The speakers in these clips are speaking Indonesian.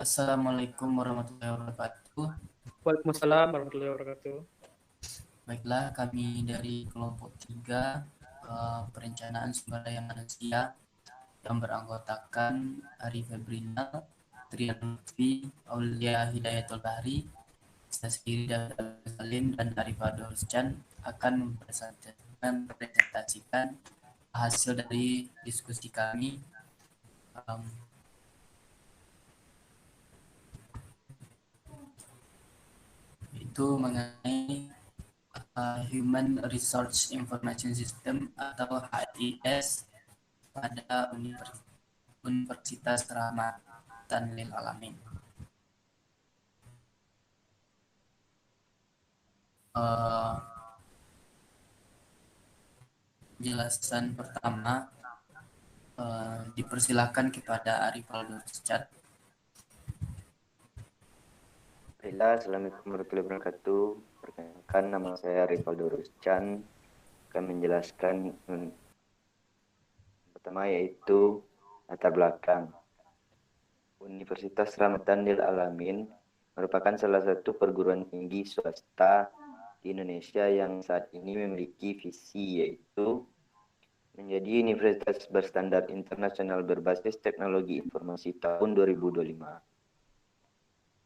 Assalamualaikum warahmatullahi wabarakatuh. Waalaikumsalam warahmatullahi wabarakatuh. Baiklah, kami dari kelompok 3 perencanaan sumber daya manusia yang beranggotakan Ari Febrinal, Trian Lutfi, Aulia Hidayatul Bahri, Sasiri Salim, dan Arif Adorscan akan mempresentasikan hasil dari diskusi kami itu mengenai Human Resource Information System atau HRIS pada Universitas Rahmatan Lil Alamin. Penjelasan pertama dipersilakan kepada Arif Adorscan. Assalamualaikum warahmatullahi wabarakatuh. Perkenalkan, nama saya Rivaldo Ruscan. Akan menjelaskan pertama yaitu latar belakang. Universitas Rahmatan Lil Alamin merupakan salah satu perguruan tinggi swasta di Indonesia yang saat ini memiliki visi yaitu menjadi universitas berstandar internasional berbasis teknologi informasi tahun 2025.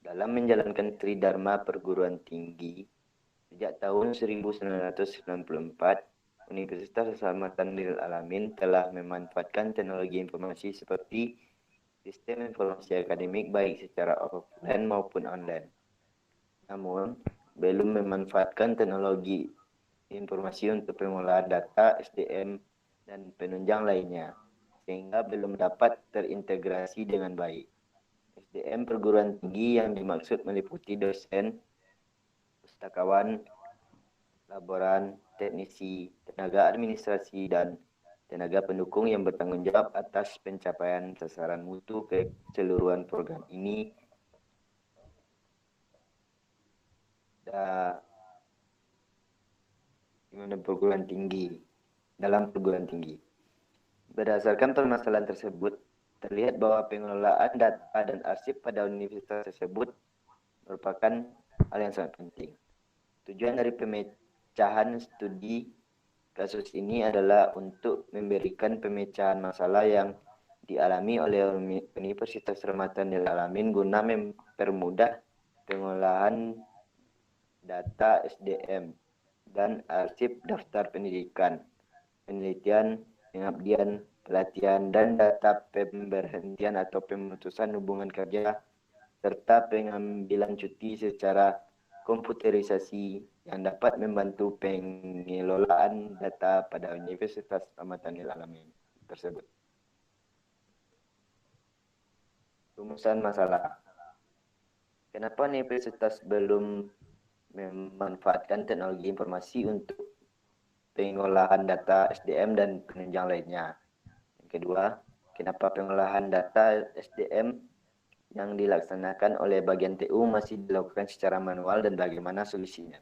Dalam menjalankan Tridharma perguruan tinggi, sejak tahun 1994, Universitas Rahmatan Lil Alamin telah memanfaatkan teknologi informasi seperti sistem informasi akademik baik secara offline maupun online. Namun, belum memanfaatkan teknologi informasi untuk pengolahan data, SDM, dan penunjang lainnya, sehingga belum dapat terintegrasi dengan baik. SDM perguruan tinggi yang dimaksud meliputi dosen, pustakawan, laboran, teknisi, tenaga administrasi, dan tenaga pendukung yang bertanggung jawab atas pencapaian sasaran mutu keseluruhan program ini dalam perguruan tinggi. Berdasarkan permasalahan tersebut, terlihat bahwa pengelolaan data dan arsip pada universitas tersebut merupakan hal yang sangat penting. Tujuan dari pemecahan studi kasus ini adalah untuk memberikan pemecahan masalah yang dialami oleh Universitas Rahmatan Lil Alamin guna mempermudah pengolahan data SDM dan arsip daftar pendidikan, penelitian, pengabdian, pelatihan, dan data pemberhentian atau pemutusan hubungan kerja, serta pengambilan cuti secara komputerisasi yang dapat membantu pengelolaan data pada Universitas Rahmatan Lil Alamin tersebut. Rumusan masalah. Kenapa universitas belum memanfaatkan teknologi informasi untuk pengolahan data SDM dan penunjang lainnya? Yang kedua, kenapa pengolahan data SDM yang dilaksanakan oleh bagian TU masih dilakukan secara manual dan bagaimana solusinya?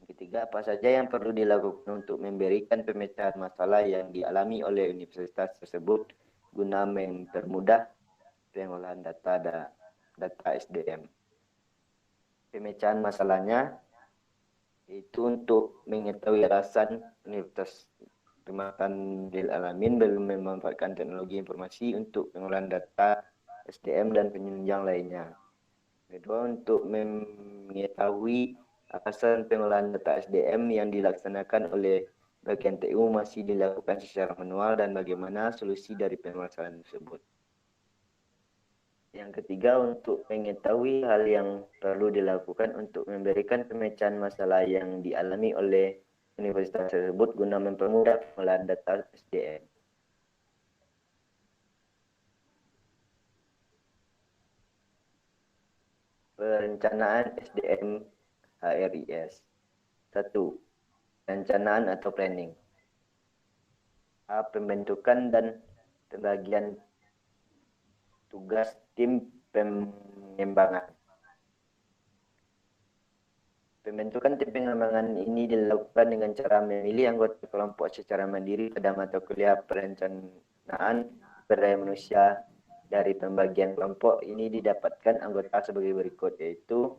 Yang ketiga, apa saja yang perlu dilakukan untuk memberikan pemecahan masalah yang dialami oleh universitas tersebut guna mempermudah pengolahan data SDM? Pemecahan masalahnya itu untuk mengetahui alasan Universitas Rahmatan Lil Alamin belum memanfaatkan teknologi informasi untuk pengolahan data SDM dan penunjang lainnya. Kedua, untuk mengetahui alasan pengolahan data SDM yang dilaksanakan oleh bagian TU masih dilakukan secara manual dan bagaimana solusi dari permasalahan tersebut. Yang ketiga, untuk mengetahui hal yang perlu dilakukan untuk memberikan pemecahan masalah yang dialami oleh universitas tersebut guna mempermudah pengolahan data SDM. Perencanaan SDM HRIS. 1. Perencanaan atau planning. A. Pembentukan dan pembagian tugas tim pengembangan. Pembentukan tim pengembangan ini dilakukan dengan cara memilih anggota kelompok secara mandiri pada mata kuliah perencanaan sumber daya manusia Dari pembagian kelompok ini didapatkan anggota sebagai berikut, yaitu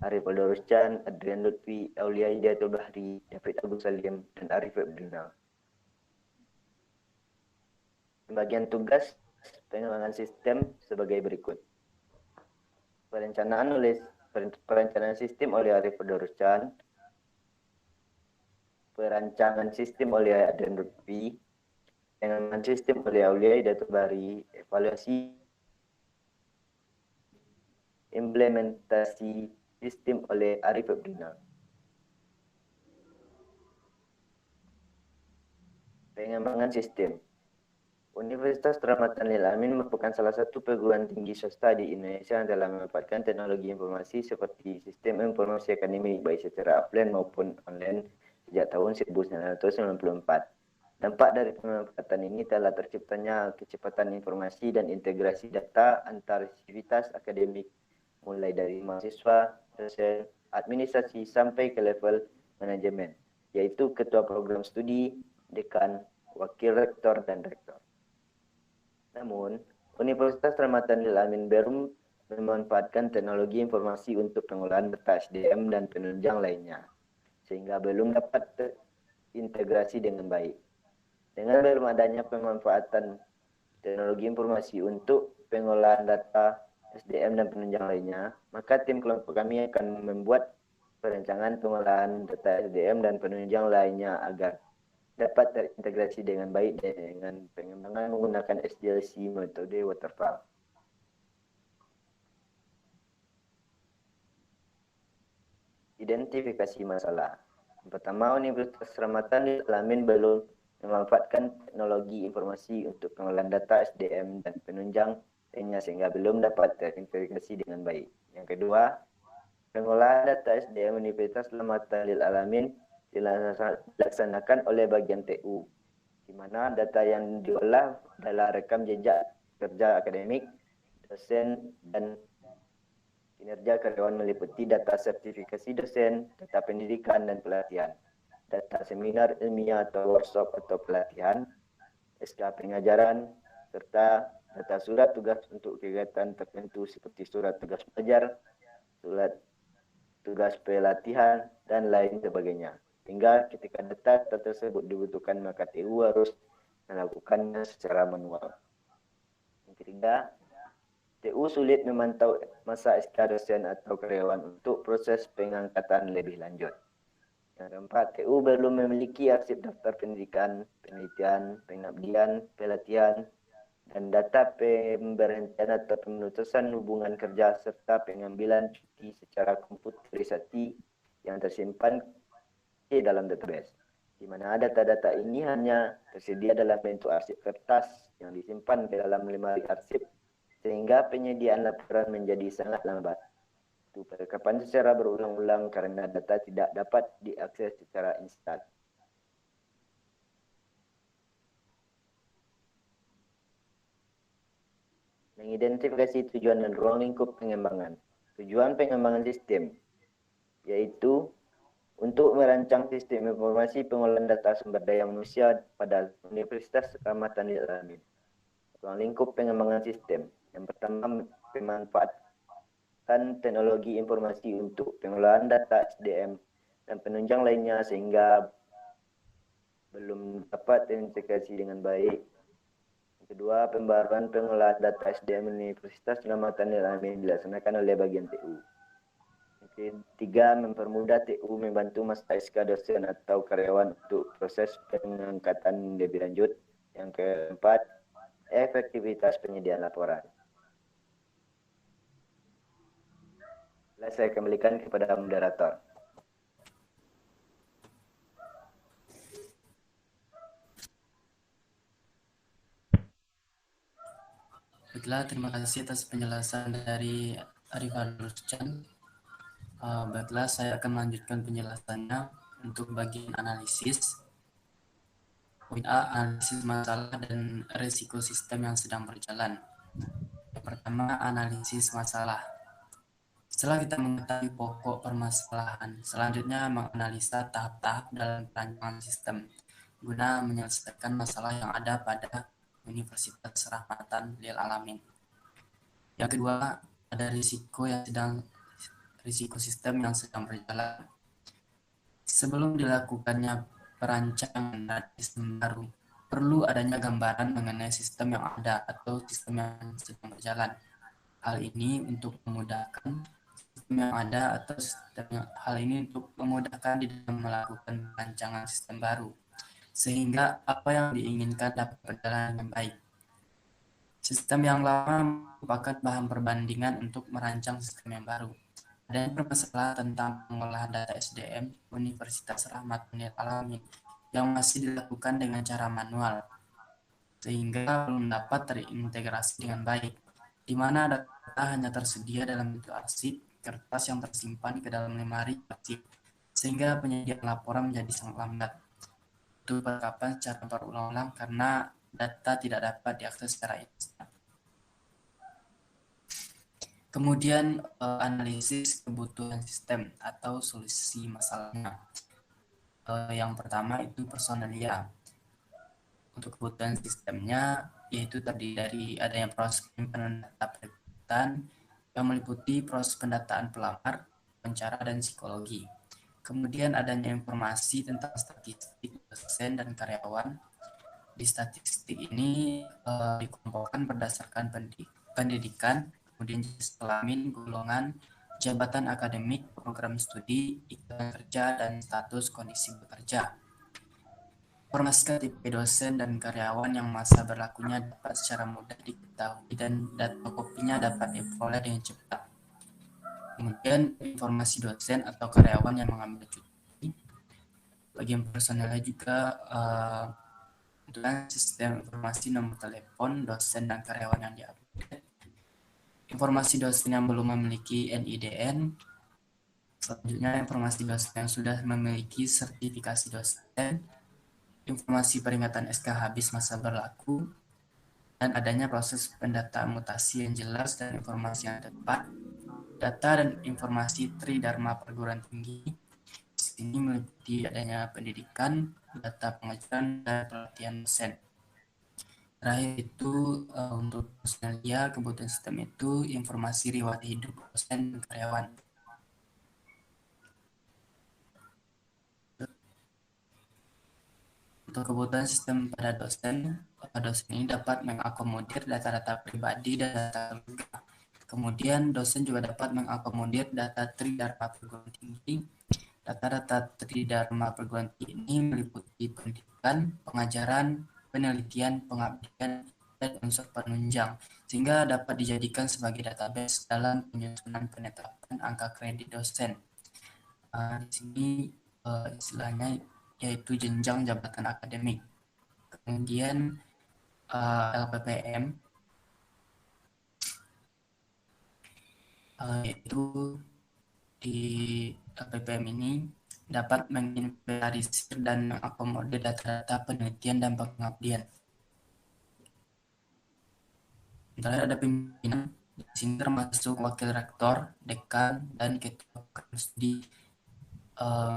Arif Aldaruscan, Adrian Lutfi, Aulia Hidayatul Bahri, David Agus Salim, dan Arif Abdinal. Pembagian tugas pengembangan sistem sebagai berikut. Perencanaan sistem oleh Arif Aldaruscan, perancangan sistem oleh Adrian Lutfi, pengembangan sistem oleh Aulia Hidayatul Bahri, evaluasi implementasi sistem oleh Arif Abdinal. Pengembangan sistem. Universitas Rahmatan Lil Alamin merupakan salah satu perguruan tinggi swasta di Indonesia yang telah memanfaatkan teknologi informasi seperti sistem informasi akademik baik secara offline maupun online sejak tahun 1994. Dampak dari pemanfaatan ini telah terciptanya kecepatan informasi dan integrasi data antar sivitas akademik mulai dari mahasiswa, dosen, administrasi sampai ke level manajemen, yaitu ketua program studi, dekan, wakil rektor, dan rektor. Namun, Universitas Rahmatan Lil Alamin baru memanfaatkan teknologi informasi untuk pengolahan data SDM dan penunjang lainnya, sehingga belum dapat terintegrasi dengan baik. Dengan belum adanya pemanfaatan teknologi informasi untuk pengolahan data SDM dan penunjang lainnya, maka tim kelompok kami akan membuat perencanaan pengolahan data SDM dan penunjang lainnya agar dapat terintegrasi dengan baik dengan pengembangan menggunakan SDLC metode waterfall. Identifikasi masalah. Pertama, Universitas Rahmatan Lil Alamin belum memanfaatkan teknologi informasi untuk pengolahan data SDM dan penunjang lainnya sehingga belum dapat terintegrasi dengan baik. Yang kedua, pengolahan data SDM Universitas Rahmatan Lil Alamin dilaksanakan oleh bagian TU, di mana data yang diolah adalah rekam jejak kerja akademik, dosen, dan kinerja karyawan meliputi data sertifikasi dosen, data pendidikan dan pelatihan, data seminar ilmiah atau workshop atau pelatihan, SK pengajaran, serta data surat tugas untuk kegiatan tertentu seperti surat tugas belajar, surat tugas pelatihan, dan lain sebagainya. Hingga ketika data tersebut dibutuhkan, maka TU harus melakukannya secara manual. Yang ketiga, TU sulit memantau masa SK dosen atau karyawan untuk proses pengangkatan lebih lanjut. Yang keempat, TU belum memiliki arsip daftar pendidikan, penelitian, pengabdian, pelatihan, dan data pemberhentian atau pemutusan hubungan kerja serta pengambilan cuti secara komputerisasi yang tersimpan di dalam database, di mana data-data ini hanya tersedia dalam bentuk arsip kertas yang disimpan ke dalam lemari arsip, sehingga penyediaan laporan menjadi sangat lambat. Itu perlengkapan secara berulang-ulang karena data tidak dapat diakses secara instan. Mengidentifikasi tujuan dan ruang lingkup pengembangan. Tujuan pengembangan sistem yaitu untuk merancang sistem informasi pengolahan data sumber daya manusia pada Universitas Rahmatan Lil Alamin. Ruang lingkup pengembangan sistem. Yang pertama, pemanfaatan teknologi informasi untuk pengolahan data SDM dan penunjang lainnya sehingga belum dapat terintegrasi dengan baik. Kedua, pembaruan pengolahan data SDM Universitas Rahmatan Lil Alamin dilaksanakan oleh bagian TU. Ketiga, mempermudah TU membantu masa SK dosen atau karyawan untuk proses pengangkatan lebih lanjut. Yang keempat, efektivitas penyediaan laporan. Saya kembalikan kepada moderator. Baiklah, terima kasih atas penjelasan dari Arif Aldaruscan. Baiklah, saya akan melanjutkan penjelasannya untuk bagian analisis. Poin A, analisis masalah dan risiko sistem yang sedang berjalan. Yang pertama, analisis masalah. Setelah kita mengetahui pokok permasalahan, selanjutnya menganalisa tahap-tahap dalam perancangan sistem guna menyelesaikan masalah yang ada pada Universitas Rahmatan Lil Alamin. Yang kedua, ada risiko sistem yang sedang berjalan. Sebelum dilakukannya perancangan sistem baru, perlu adanya gambaran mengenai sistem yang ada atau sistem yang sedang berjalan. Hal ini untuk memudahkan sistem yang ada atau hal ini untuk memudahkan di dalam melakukan perancangan sistem baru, sehingga apa yang diinginkan dapat berjalan dengan baik. Sistem yang lama merupakan bahan perbandingan untuk merancang sistem yang baru. Ada permasalahan tentang pengolahan data SDM Universitas Rahmat Alamin yang masih dilakukan dengan cara manual, sehingga belum dapat terintegrasi dengan baik, di mana data hanya tersedia dalam bentuk arsip kertas yang tersimpan ke dalam lemari arsip, sehingga penyediaan laporan menjadi sangat lambat. Itu perlengkapan secara berulang-ulang karena data tidak dapat diakses secara instan. Kemudian analisis kebutuhan sistem atau solusi masalahnya. Yang pertama itu personalia. Untuk kebutuhan sistemnya yaitu terdiri dari adanya proses penyimpanan data perekrutan yang meliputi proses pendataan pelamar, wawancara, dan psikologi. Kemudian adanya informasi tentang statistik dosen dan karyawan. Di statistik ini dikelompokkan berdasarkan pendidikan, kemudian jenis kelamin, golongan, jabatan akademik, program studi, ikatan kerja, dan status kondisi bekerja. Informasi KTP dosen dan karyawan yang masa berlakunya dapat secara mudah diketahui dan data kopinya dapat diperoleh dengan cepat. Kemudian informasi dosen atau karyawan yang mengambil cuti. Bagian personalnya juga sistem informasi nomor telepon dosen dan karyawan yang diupdate. Informasi dosen yang belum memiliki NIDN. Selanjutnya informasi dosen yang sudah memiliki sertifikasi dosen. Informasi peringatan SK habis masa berlaku. Dan adanya proses pendataan mutasi yang jelas dan informasi yang tepat. Data dan informasi Tridharma Perguruan Tinggi. Di sini meliputi adanya pendidikan, data pengajaran, dan pelatihan dosen. Terakhir itu untuk personalia kebutuhan sistem itu informasi riwayat hidup dosen dan karyawan. Untuk kebutuhan sistem pada dosen ini dapat mengakomodir data-data pribadi dan data keluarga. Kemudian dosen juga dapat mengakomodir data Tridharma Perguruan Tinggi. Data-data Tridharma Perguruan Tinggi ini meliputi pendidikan, pengajaran, penelitian, pengabdian, dan unsur penunjang, sehingga dapat dijadikan sebagai database dalam penyusunan penetapan angka kredit dosen. Di sini istilahnya yaitu jenjang jabatan akademik. Kemudian LPPM yaitu di LPPM ini dapat menginventarisir dan mengakomodir data-data penelitian dan pengabdian. Sementara ada pimpinan, di sini termasuk wakil rektor, dekan, dan ketua program studi.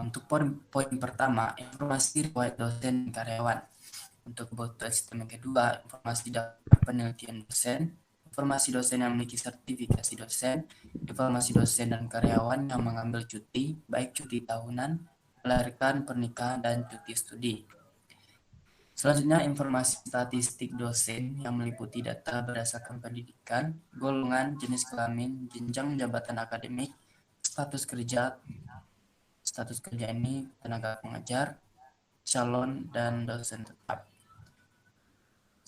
Untuk poin pertama, informasi riwayat dosen dan karyawan. Untuk kebutuhan sistem yang kedua, informasi daftar penelitian dosen, informasi dosen yang memiliki sertifikasi dosen, informasi dosen dan karyawan yang mengambil cuti, baik cuti tahunan, melahirkan, pernikahan, dan cuti studi. Selanjutnya, informasi statistik dosen yang meliputi data berdasarkan pendidikan, golongan, jenis kelamin, jenjang jabatan akademik, status kerja ini tenaga pengajar, calon, dan dosen tetap.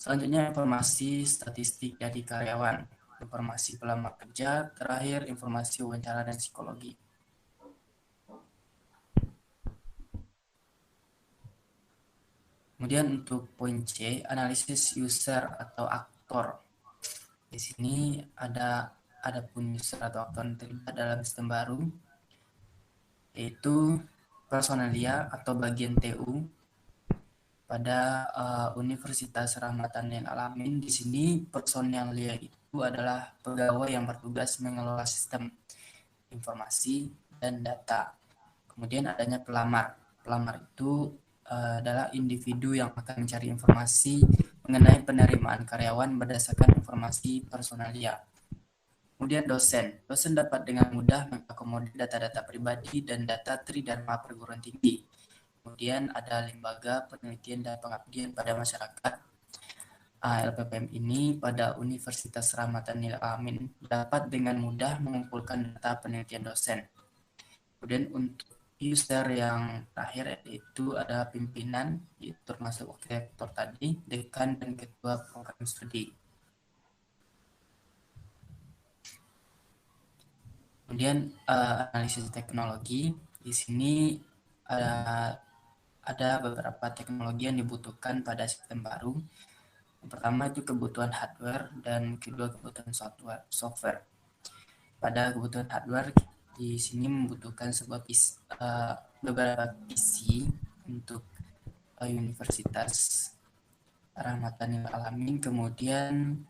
Selanjutnya informasi statistik dari karyawan, informasi pelamar kerja, terakhir informasi wawancara dan psikologi. Kemudian untuk poin C, analisis user atau aktor. Di sini ada pun user atau aktor yang terlibat dalam sistem baru, yaitu personalia atau bagian TU pada Universitas Rahmat Alamin. Di sini personalia itu adalah pegawai yang bertugas mengelola sistem informasi dan data. Kemudian adanya pelamar. Pelamar itu adalah individu yang akan mencari informasi mengenai penerimaan karyawan berdasarkan informasi personalia. Kemudian dosen. Dosen dapat dengan mudah mengakomodir data-data pribadi dan data tridharma perguruan tinggi. Kemudian ada lembaga penelitian dan pengabdian pada masyarakat. LPPM ini pada Universitas Rahmatanil Alamin dapat dengan mudah mengumpulkan data penelitian dosen. Kemudian untuk user yang terakhir itu ada pimpinan, itu termasuk rektor tadi, dekan dan ketua program studi. Kemudian analisis teknologi, di sini ada beberapa teknologi yang dibutuhkan pada sistem baru. Yang pertama itu kebutuhan hardware dan kedua kebutuhan software. Pada kebutuhan hardware di sini membutuhkan beberapa PC untuk Universitas Rahmatanil Alamin, kemudian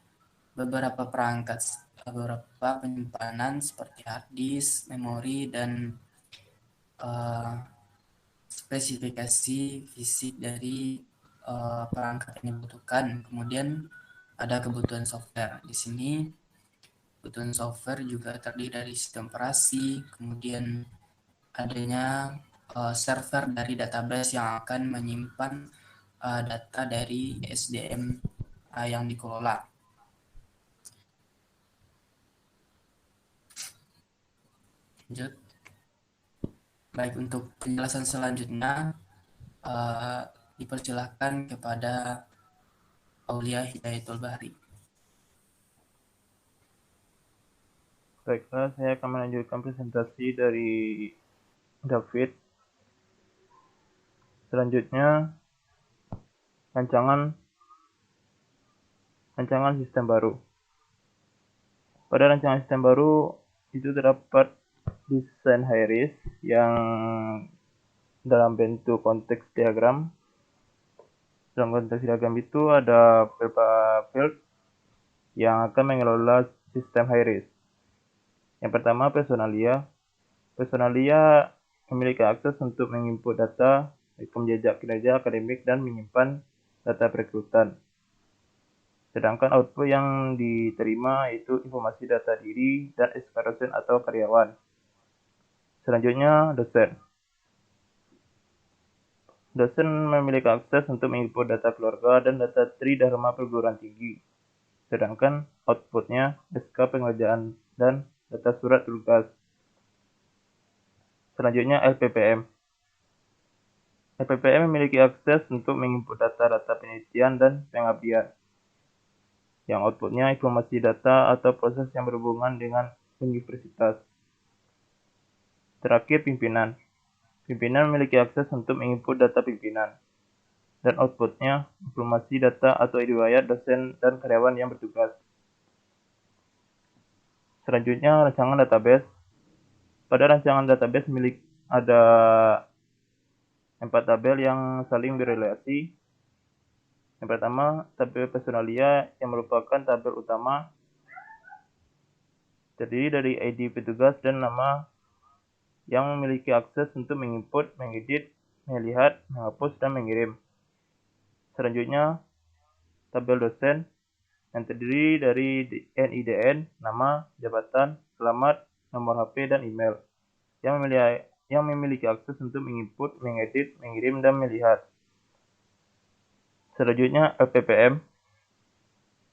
beberapa perangkat, beberapa penyimpanan seperti hard disk, memori, dan spesifikasi fisik dari perangkat yang dibutuhkan. Kemudian ada kebutuhan software. Di sini kebutuhan software juga terdiri dari sistem operasi, kemudian adanya server dari database yang akan menyimpan data dari SDM yang dikelola. Lanjut. Baik, untuk penjelasan selanjutnya dipersilahkan kepada Aulia Hidayatul Bahri. Baiklah, saya akan melanjutkan presentasi dari David. Selanjutnya, rancangan sistem baru. Pada rancangan sistem baru itu terdapat desain high-res yang dalam bentuk konteks diagram. Dalam konteks diagram itu ada beberapa field yang akan mengelola sistem high-res. Yang pertama, personalia. Personalia memiliki akses untuk menginput data, rekam jejak kinerja akademik, dan menyimpan data perekrutan. Sedangkan output yang diterima itu informasi data diri dan SK dosen atau karyawan. Selanjutnya, dosen. Dosen memiliki akses untuk menginput data keluarga dan data tridharma perguruan tinggi. Sedangkan outputnya SK pengerjaan dan data surat tugas. Selanjutnya, LPPM. LPPM memiliki akses untuk menginput data-data penelitian dan pengabdian, yang outputnya informasi data atau proses yang berhubungan dengan universitas. Terakhir, pimpinan. Pimpinan memiliki akses untuk menginput data pimpinan, dan outputnya informasi data atau riwayat dosen dan karyawan yang bertugas. Selanjutnya, rancangan database. Pada rancangan database ada 4 tabel yang saling berrelasi. Yang pertama, tabel personalia yang merupakan tabel utama, terdiri dari ID petugas dan nama yang memiliki akses untuk menginput, mengedit, melihat, menghapus, dan mengirim. Selanjutnya, tabel dosen yang terdiri dari NIDN, nama, jabatan, alamat, nomor HP, dan email yang memiliki akses untuk menginput, mengedit, mengirim, dan melihat. Selanjutnya, LPPM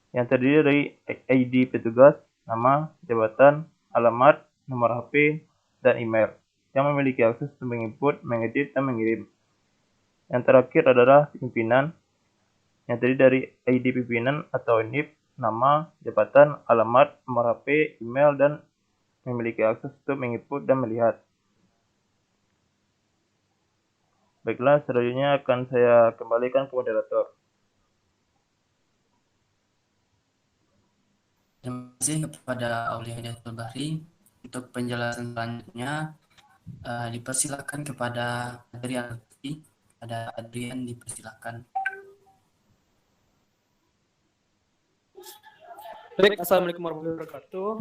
yang terdiri dari ID petugas, nama, jabatan, alamat, nomor HP, dan email yang memiliki akses untuk menginput, mengedit, dan mengirim. Yang terakhir adalah pimpinan yang terdiri dari ID pimpinan atau NIP, nama, jabatan, alamat, nomor HP, email, dan memiliki akses untuk menginput dan melihat. Baiklah, selanjutnya akan saya kembalikan ke moderator. Terima kasih kepada Aulia Hidayatul Bahri. Untuk penjelasan selanjutnya dipersilakan kepada Adrian. Ada Adrian, dipersilakan. Baik, Assalamualaikum warahmatullahi wabarakatuh.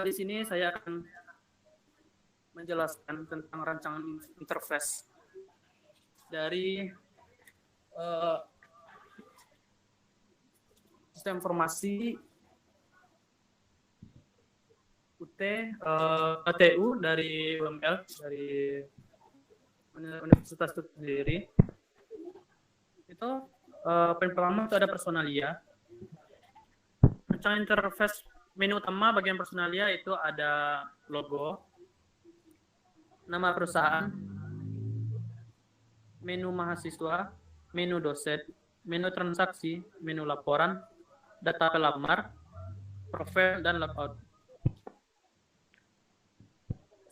Di sini saya akan menjelaskan tentang rancangan interface dari eh, sistem informasi UT, ATU dari UML, dari Universitas itu sendiri. Itu poin pertama itu ada personalia. Rancangan interface menu utama bagian personalia itu ada logo, nama perusahaan, menu mahasiswa, menu dosen, menu transaksi, menu laporan, data pelamar, profil, dan logout.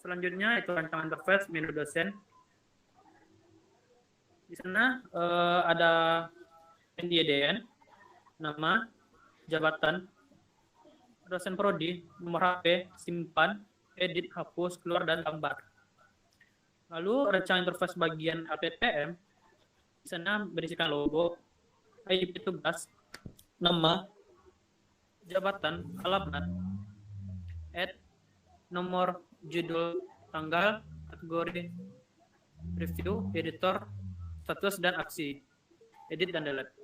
Selanjutnya itu rancangan interface menu dosen. Di sana ada NDDN, nama, jabatan, dosen prodi, nomor HP, simpan, edit, hapus, keluar, dan gambar. Lalu rancangan interface bagian APPM, di sana berisikan logo, IP tugas, nama, jabatan, alamat, nomor, judul, tanggal, kategori, review, editor, status, dan aksi, edit dan delete.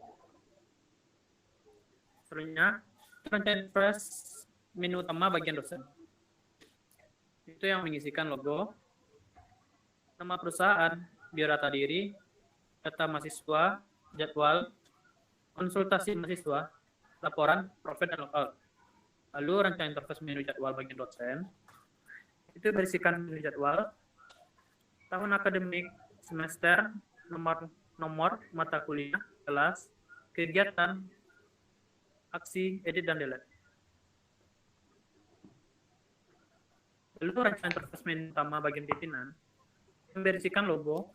Selanjutnya, rancangan interface menu utama bagian dosen. Itu yang mengisikan logo, nama perusahaan, biodata diri, data mahasiswa, jadwal, konsultasi mahasiswa, laporan, profil, dan logout. Lalu rancangan interface menu jadwal bagian dosen. Itu berisikan menu jadwal, tahun akademik, semester, nomor, mata kuliah, kelas, kegiatan, aksi, edit, dan delete. Lalu rancangan interface menu utama bagian pimpinan memberisikan logo,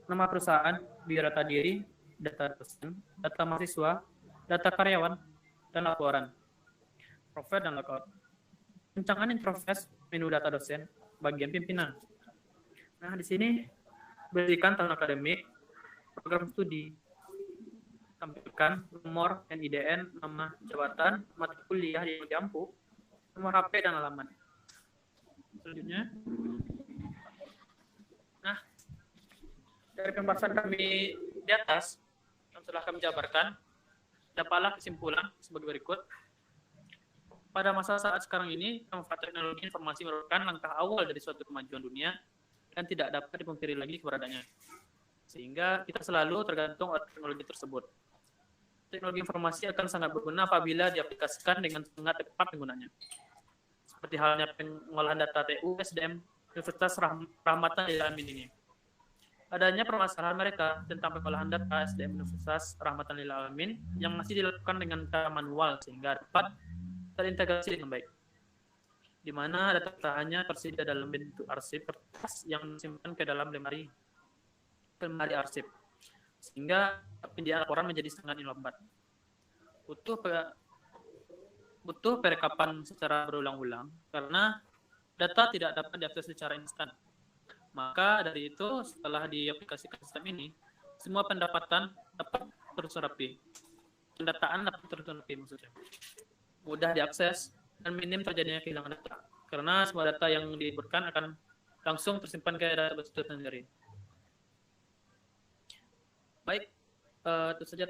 nama perusahaan, biodata diri, data dosen, data mahasiswa, data karyawan, dan laporan, profil, dan logout. Rancangan interface menu data dosen bagian pimpinan. Nah, di sini berikan tahun akademik, program studi, tampilkan nomor NIDN, nama, jabatan, mata kuliah yang diampu, nomor HP, dan alamat. Selanjutnya, nah, dari pembahasan kami di atas yang telah kami jabarkan, dapatlah kesimpulan sebagai berikut. Pada masa saat sekarang ini, pemanfaatan teknologi informasi merupakan langkah awal dari suatu kemajuan dunia dan tidak dapat dipungkiri lagi keberadaannya. Sehingga kita selalu tergantung oleh teknologi tersebut. Teknologi informasi akan sangat berguna apabila diaplikasikan dengan sangat tepat penggunanya. Seperti halnya pengolahan data TU, SDM, Universitas Rahmatan Lil Alamin ini. Adanya permasalahan mereka tentang pengolahan data SDM Universitas Rahmatan Lil Alamin yang masih dilakukan dengan cara manual sehingga dapat terintegrasi dengan baik, di mana data hanya tersedia dalam bentuk arsip kertas yang disimpan ke dalam lemari arsip, sehingga pindahan laporan menjadi sangat lambat. Butuh perekapan secara berulang-ulang karena data tidak dapat diakses secara instan. Maka dari itu, setelah diaplikasikan sistem ini, semua pendapatan dapat terserapi. Pendataan dapat terserapi maksudnya. Mudah diakses dan minim terjadinya kehilangan data. Karena semua data yang diberikan akan langsung tersimpan ke database itu sendiri. Baik, itu saja